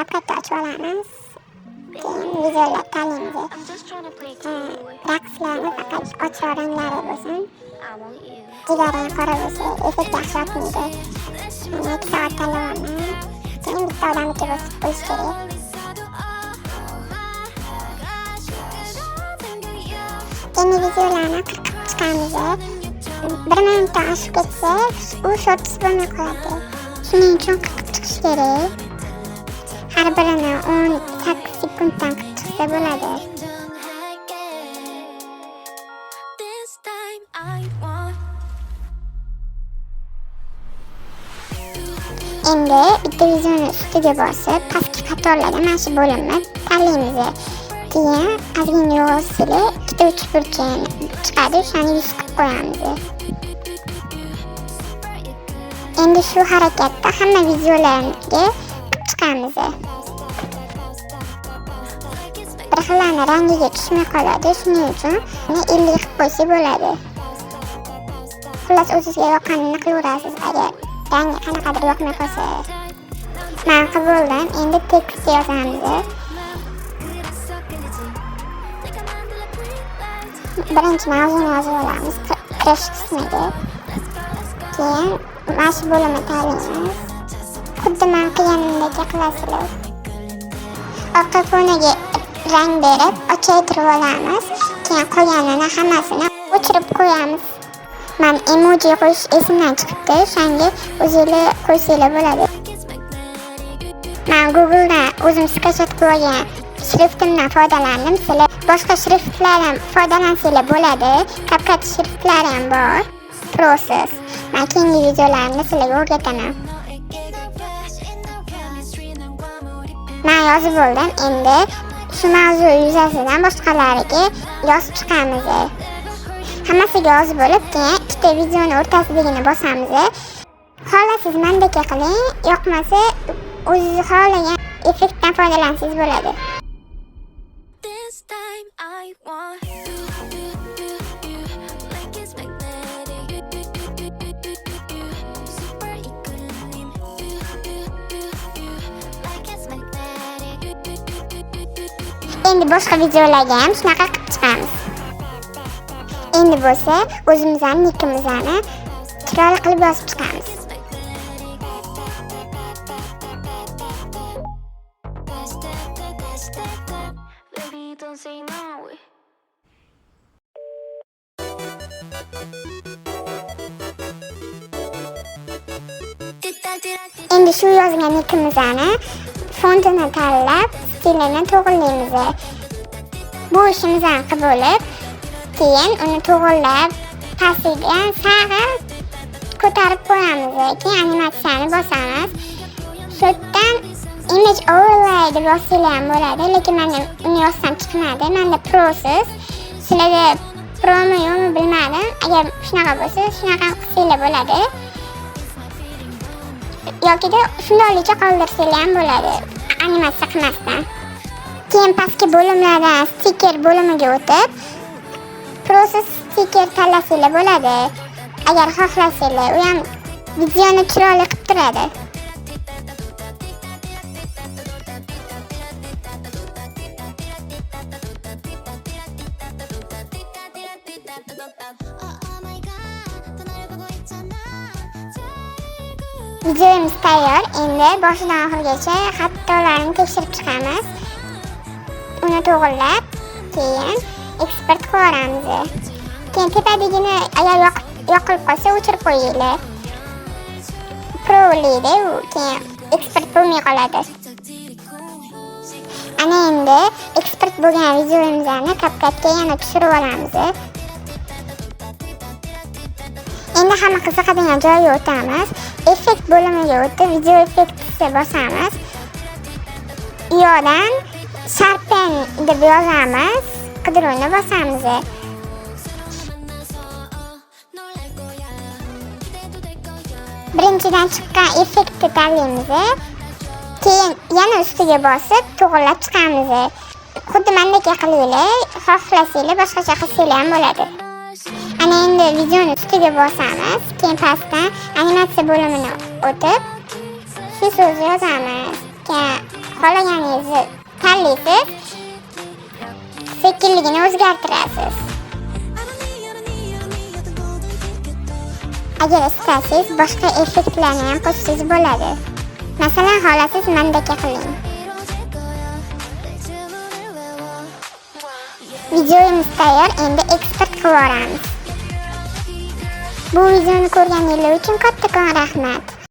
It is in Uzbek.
CapCut'ni ochib olamiz. Keyin vizuallar tanlaymiz. Raqslarni faqat ochiq ranglari bo'lsin. Jigarrang qora bo'lsa effekt yaxshi yoqmaydi. 2 soat tanlayman. Keyin bitta odamniki bosib qo'yish kerak. Endi videolarni qirqib chiqamiz. 1 minutdan oshib ketsa, u shorts bo'lmay qoladi. Shuning uchun qirqib chiqish kerak. Har birini 18 sekunddan qirqib chiqsa bo'ladi. Endi bitta videoni ustiga bosib, pastki qatorlarda mana shu bo'limni tanlaymiz. Keyin ozgina yog'och sili ikkita uchburchak chiqadi, o'shani yuz qilib qo'yamiz. Endi shu harakatda hamma videolarga qilib chiqamiz. Bir xillarni rangiga tushmay qoladi, shuning uchun 50 qilib qo'ysa bo'ladi. Xullas o'zingizga yoqqanini qilaverasiz. Agar rangi qanaqadir yoqmay qolsa, men qildim. Endi tekst yozamiz. Birinchi mavzuni yozib olamiz kirish qismiga. Keyin mana shu bo'limni tanlaymiz. Xuddi men qilganimdek qilasizlar. Orqa foniga rang berib, ochaytirib olamiz. Keyin qolganini hammasini o'chirib qo'yamiz. Men emoji qo'yish esimdan chiqibdi. O'shanga o'zingizlar qo'ysanglar bo'ladi. Men Google'dan o'zim sketch qilib olgan shriftimdan foydalandim. Sizlar boshqa shriftlardan foydalansanglar bo'ladi. CapCut shriftlari ham bor. Process. Men keyingi videolarimda sizlarga o'rgataman. Men yozib oldim. Endi shu mavzu yuzasidan boshqalariga yozib chiqamiz. Hammasiga yozib olib, keyin ikkita videoni o'rtasidagini bosamiz. Xohlasangiz mendek qiling, yoqmasa o'zingiz xohlagan effektdan foydalansangiz bo'ladi. Endi boshqa videolarga ham shunaqa qilib chiqamiz. Endi bo'lsa, o'zimizning nikimizni chiroyli qilib yozib chiqamiz. Endi shu yozgan nikimizni fontini tanlab, stilini to'g'rilaymiz. Bu ishimizni qilib bo'lib, keyin uni to'g'rilab, pastiga sari ko'tarib qo'yamiz. Keyin animatsiyani bosamiz. Shu yerdan image overlay deb yozsanglar ham bo'ladi, lekin men uni yozsam chiqmadi. Menda process. Sizlarda promi yo'qmi bilmadim. Agar shunaqa bo'lsa, shunaqa qilsanglar bo'ladi. Yoki-da shundaylicha qoldirsanglar ham bo'ladi, animatsiya qilmasdan. Keyin pastki bo'limlardan stiker bo'limiga o'tib, process stiker tanlasanglar bo'ladi. Agar xohlasanglar, u ham videoni chiroyli qilib turadi. Videomiz tayyor. Endi boshidan oxirigacha xatolarni tekshirib chiqamiz. Uni to'g'rilab, keyin eksport qilamiz. Keyin tepadagini agar yoqilib qolsa o'chirib qo'yinglar. Prolaydi, keyin eksport bo'lmay qoladi. Ana endi eksport bo'lgan videomizni CapCutga yana tushirib olamiz. Endi hamma qiziqadigan joyga o'tamiz. Effekt bo'limiga o'tib, video effektga bosamiz. Yo'dan Sharpen deb yozamiz. Qidiruvni bosamiz. Birinchidan chiqqan effektni tanlaymiz. Keyin yana ustiga bosib, to'g'rilab chiqamiz. Xuddi mendek qilinglar, xohlasanglar boshqacha qilsanglar ham bo'ladi. Ana endi videoni ustiga bosamiz. Keyin pastdan animatsiya bo'limini o'tib, shu so'zni yozamiz. Keyin joyingizni tanlaysiz, sekinligini o'zgartirasiz. Agar istasangiz, boshqa effektlarni ham qo'shsangiz bo'ladi. Masalan, xohlasangiz mandaka qiling. Videomiz tayyor, endi eksport qilib yuboramiz. Bu videoni ko'rganingiz uchun kattakon rahmat.